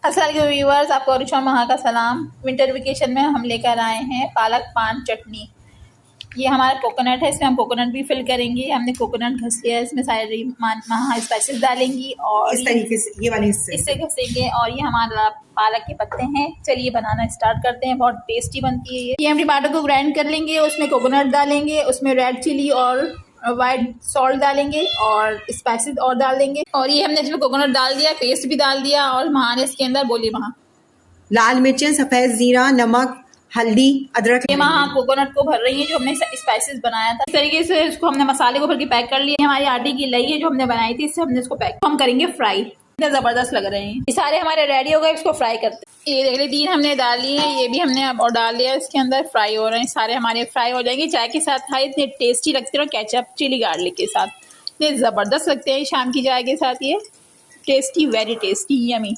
अस्सलाम व्यूवर्स, आपको अरुषा महा का सलाम। विंटर वेकेशन में हम लेकर आए हैं पालक पान चटनी। ये हमारा कोकोनट है, इसमें हम कोकोनट भी फिल करेंगे। हमने कोकोनट घस लिया है, इसमें सारे महा स्पाइसेस डालेंगी और इस तरीके से ये वाले इससे घसेंगे। और ये हमारा पालक के पत्ते हैं। चलिए बनाना स्टार्ट करते हैं। बहुत टेस्टी बनती है ये। हम टमाटर को ग्राइंड कर लेंगे, उसमें कोकोनट डालेंगे, उसमें रेड चिली और वाइट सॉल्ट डालेंगे और स्पाइसेस और डाल देंगे। और ये हमने इसमें कोकोनट डाल दिया, पेस्ट भी डाल दिया और महान इसके अंदर बोली वहाँ लाल मिर्चें, सफेद जीरा, नमक, हल्दी, अदरक। ये वहाँ कोकोनट को भर रही है जो हमने स्पाइसेस बनाया था। इस तरीके से इसको हमने मसाले को भर के पैक कर लिया। हमारी आटे की लई है जो हमने बनाई थी, इससे हमने इसको पैक हम करेंगे फ्राई। इतने जबरदस्त लग रहे हैं। ये सारे हमारे रेडी हो गए, इसको फ्राई करते हैं। ये देख लीजिए 3 हमने डाल ली है, ये भी हमने अब और डाल दिया इसके अंदर। फ्राई हो रहे हैं, सारे हमारे फ्राई हो जाएंगे। चाय के साथ खाए इतने टेस्टी लगते हैं, केचप चिली गार्लिक के साथ इतने जबरदस्त लगते हैं शाम की चाय के साथ। ये टेस्टी, वेरी टेस्टी, यमी।